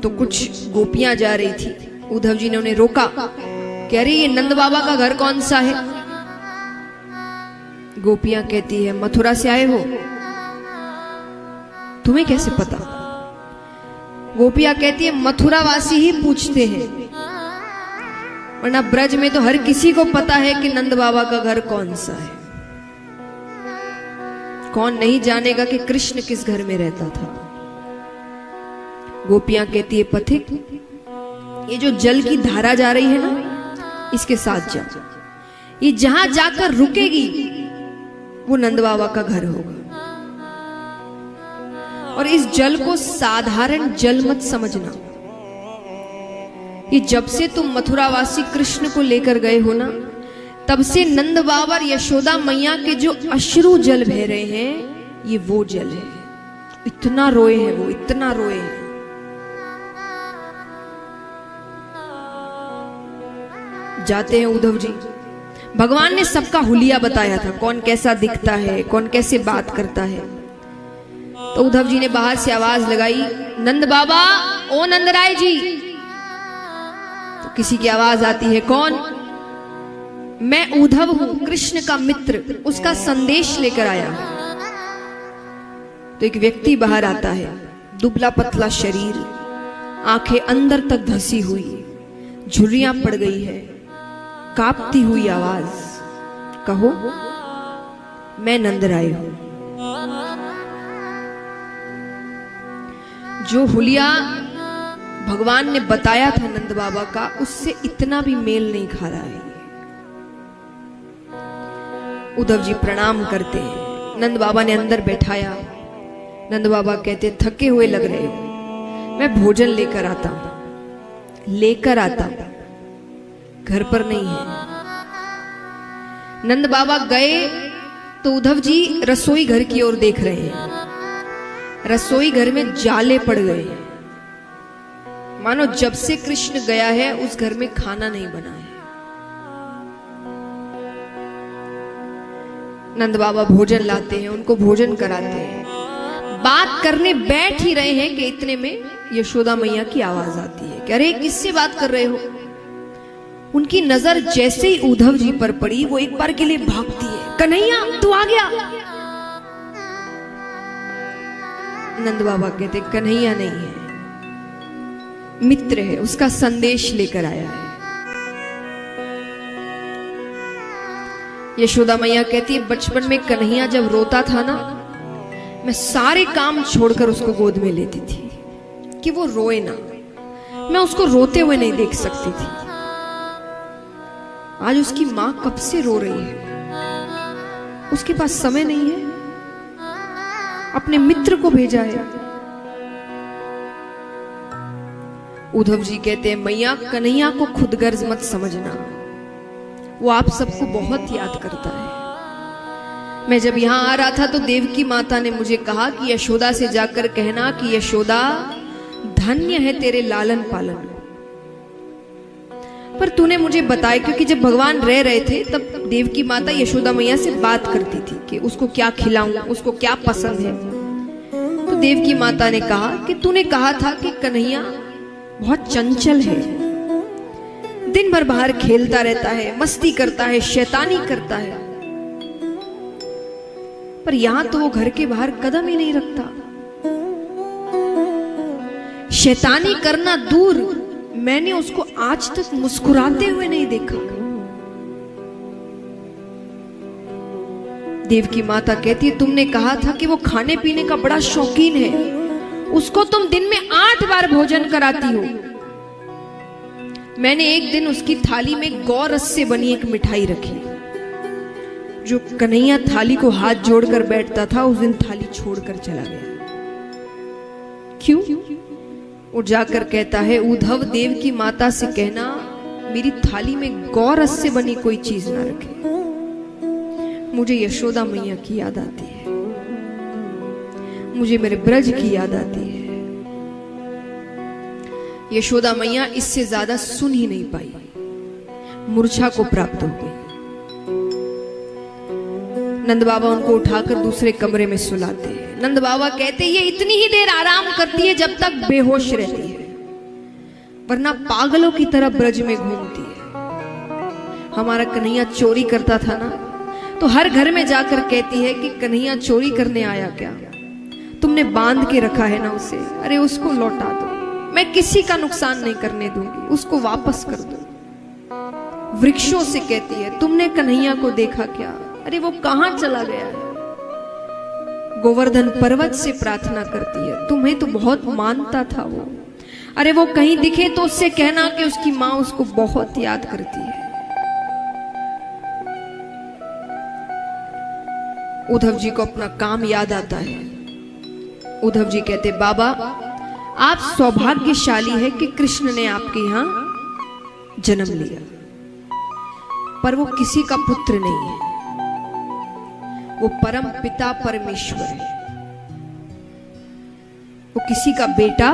तो कुछ गोपियां जा रही थी। उद्धव जी ने उन्हें रोका कि अरे ये नंद बाबा का घर कौन सा है। गोपियां कहती है मथुरा से आए हो, तुम्हें कैसे पता? गोपियां कहती है मथुरा वासी ही पूछते हैं, वरना ब्रज में तो हर किसी को पता है कि नंद बाबा का घर कौन सा है। कौन नहीं जानेगा कि कृष्ण किस घर में रहता था। गोपियां कहती है पथिक, ये जो जल की धारा जा रही है ना, इसके साथ जाओ, ये जहां जाकर रुकेगी वो नंद बाबा का घर होगा। और इस जल को साधारण जल मत समझना, ये जब से तुम मथुरावासी कृष्ण को लेकर गए हो ना, तब से नंद बाबा और यशोदा मैया के जो अश्रु जल बह रहे हैं, ये वो जल है। इतना रोए हैं वो, इतना रोए हैं। जाते हैं उद्धव जी। भगवान ने सबका हुलिया बताया था, कौन कैसा दिखता है, कौन कैसे बात करता है। तो उद्धव जी ने बाहर से आवाज लगाई, नंद बाबा, ओ नंदराय जी। तो किसी की आवाज आती है, कौन? मैं उद्धव हूं, कृष्ण का मित्र, उसका संदेश लेकर आया हूं। तो एक व्यक्ति बाहर आता है, दुबला पतला शरीर, आंखें अंदर तक धसी हुई, झुर्रियां पड़ गई है, कांपती हुई आवाज, कहो मैं नंदराय हूं। जो हुलिया भगवान ने बताया था नंद बाबा का, उससे इतना भी मेल नहीं खा रहा है। उद्धव जी प्रणाम करते हैं, नंद बाबा ने अंदर बैठाया। नंद बाबा कहते, थके हुए लग रहे हो, मैं भोजन लेकर आता हूं, लेकर आता हूं, घर पर नहीं है। नंद बाबा गए तो उद्धव जी रसोई घर की ओर देख रहे हैं। रसोई घर में जाले पड़ गए, मानो जब से कृष्ण गया है उस घर में खाना नहीं बना है। नंद बाबा भोजन लाते हैं, उनको भोजन कराते हैं। बात करने बैठ ही रहे हैं कि इतने में यशोदा मैया की आवाज आती है कि अरे किससे बात कर रहे हो। उनकी नजर जैसे ही उद्धव जी पर पड़ी, वो एक बार के लिए भागती है, कन्हैया तू आ गया। नंद बाबा कहते, कन्हैया नहीं है, मित्र है, उसका संदेश लेकर आया है। यशोदा मैया कहती है, बचपन में कन्हैया जब रोता था ना, मैं सारे काम छोड़कर उसको गोद में लेती थी कि वो रोए ना, मैं उसको रोते हुए नहीं देख सकती थी। आज उसकी मां कब से रो रही है, उसके पास समय नहीं है, अपने मित्र को भेजा है। उद्धव जी कहते हैं, मैया कन्हैया को खुदगर्ज मत समझना, वो आप सबको बहुत याद करता है। मैं जब यहां आ रहा था तो देवकी माता ने मुझे कहा कि यशोदा से जाकर कहना कि यशोदा धन्य है तेरे लालन पालन को। पर तूने मुझे बताया, क्योंकि जब भगवान रह रहे थे तब देवकी माता यशोदा मैया से बात करती थी कि उसको क्या खिलाऊं, उसको क्या पसंद है। तो देवकी माता ने कहा कि तूने कहा था कि कन्हैया बहुत चंचल है, दिन भर बाहर खेलता रहता है, मस्ती करता है, शैतानी करता है, पर यहां तो वो घर के बाहर कदम ही नहीं रखता। शैतानी करना दूर, मैंने उसको आज तक मुस्कुराते हुए नहीं देखा। देवकी माता कहती है, तुमने कहा था कि वो खाने पीने का बड़ा शौकीन है, उसको तुम दिन में 8 बार भोजन कराती हो। मैंने एक दिन उसकी थाली में गौ रस से बनी एक मिठाई रखी, जो कन्हैया थाली को हाथ जोड़कर बैठता था, उस दिन थाली छोड़कर चला गया। क्यों? वो जाकर कहता है, उद्धव देव की माता से कहना मेरी थाली में गौ रस से बनी कोई चीज ना रखे, मुझे यशोदा मैया की याद आती है, मुझे मेरे ब्रज की याद आती है। यशोदा मैया इससे ज्यादा सुन ही नहीं पाई, मूर्छा को प्राप्त हो गई। नंद बाबा उनको उठाकर दूसरे कमरे में सुलाते हैं। नंद बाबा कहते, ये इतनी ही देर आराम करती है जब तक बेहोश रहती है। वरना पागलों की तरह ब्रज में घूमती है। हमारा कन्हैया चोरी करता था ना, तो हर घर में जाकर कहती है कि कन्हैया चोरी करने आया क्या, तुमने बांध के रखा है ना उसे, अरे उसको लौटा दो, मैं किसी का नुकसान नहीं करने दूंगी, उसको वापस कर दो। वृक्षों से कहती है तुमने कन्हैया को देखा क्या, अरे वो कहां चला गया है। गोवर्धन पर्वत से प्रार्थना करती है, तुम्हें तो बहुत मानता था वो, अरे वो कहीं दिखे तो उससे कहना कि उसकी मां उसको बहुत याद करती है। उद्धव जी को अपना काम याद आता है। उद्धव जी कहते बाबा आप सौभाग्यशाली है कि कृष्ण ने आपके यहां जन्म लिया, पर वो किसी का पुत्र नहीं है, वो परम पिता परमेश्वर है, वो किसी का बेटा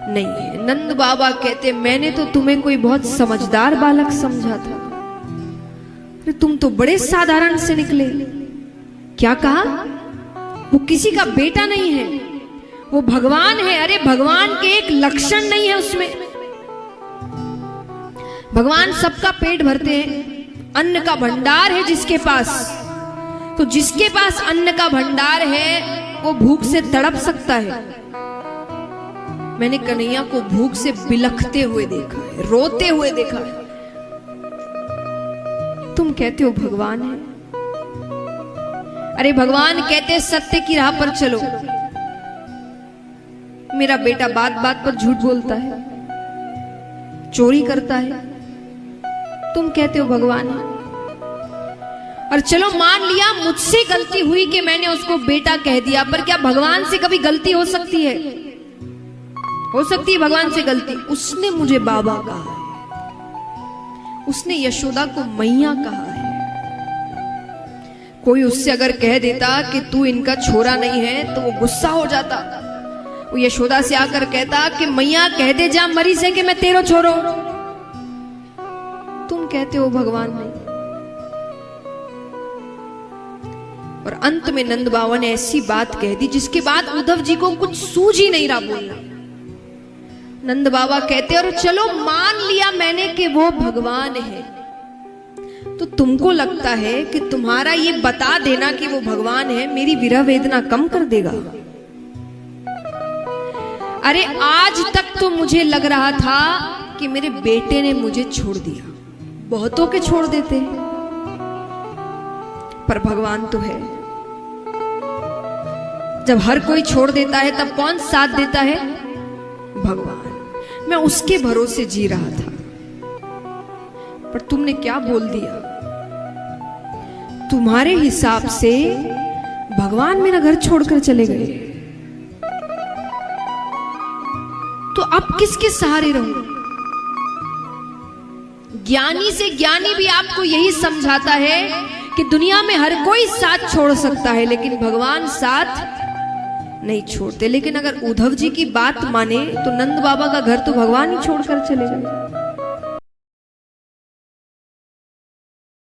नहीं है। नंद बाबा कहते मैंने तो तुम्हें कोई बहुत समझदार बालक समझा था, अरे तुम तो बड़े साधारण से निकले। क्या कहा? वो किसी का बेटा नहीं है, वो भगवान है। अरे भगवान के एक लक्षण नहीं है उसमें। भगवान सबका पेट भरते हैं, अन्न का भंडार है जिसके पास, तो जिसके पास अन्न का भंडार है वो भूख से तड़प सकता है। मैंने कन्हैया को भूख से बिलखते हुए देखा है, रोते हुए देखा है। तुम कहते हो भगवान है, अरे भगवान कहते सत्य की राह पर चलो। मेरा बेटा बात बात पर झूठ बोलता है, चोरी करता है, तुम कहते हो भगवान है। और चलो मान लिया मुझसे गलती हुई कि मैंने उसको बेटा कह दिया, पर क्या भगवान से कभी गलती हो सकती है? हो सकती है भगवान से गलती। उसने मुझे बाबा कहा है, उसने यशोदा को मैया कहा है। कोई उससे अगर कह देता कि तू इनका छोरा नहीं है तो वो गुस्सा हो जाता। वो यशोदा से आकर कहता कि मैया कह दे जा मरी से कि मैं तेरो छोरो। तुम कहते हो भगवान नहीं। और अंत में नंद बाबा ने ऐसी बात कह दी जिसके बाद उद्धव जी को कुछ सूझ ही नहीं रहा बोलना। नंद बाबा कहते और चलो मान लिया मैंने कि वो भगवान है, तो तुमको लगता है कि तुम्हारा ये बता देना कि वो भगवान है मेरी विरह वेदना कम कर देगा? अरे आज तक तो मुझे लग रहा था कि मेरे बेटे ने मुझे छोड़ दिया, बहुतों के छोड़ देते, पर भगवान तो है। जब हर कोई छोड़ देता है तब कौन साथ देता है? भगवान। मैं उसके भरोसे जी रहा था, पर तुमने क्या बोल दिया? तुम्हारे हिसाब से भगवान मेरा घर छोड़कर चले गए, तो अब किसके सहारे रहूं? ज्ञानी से ज्ञानी भी आपको यही समझाता है कि दुनिया में हर कोई साथ छोड़ सकता है, लेकिन भगवान साथ नहीं छोड़ते। लेकिन अगर उद्धव जी की बात माने तो नंद बाबा का घर तो भगवान ही छोड़कर चले गए।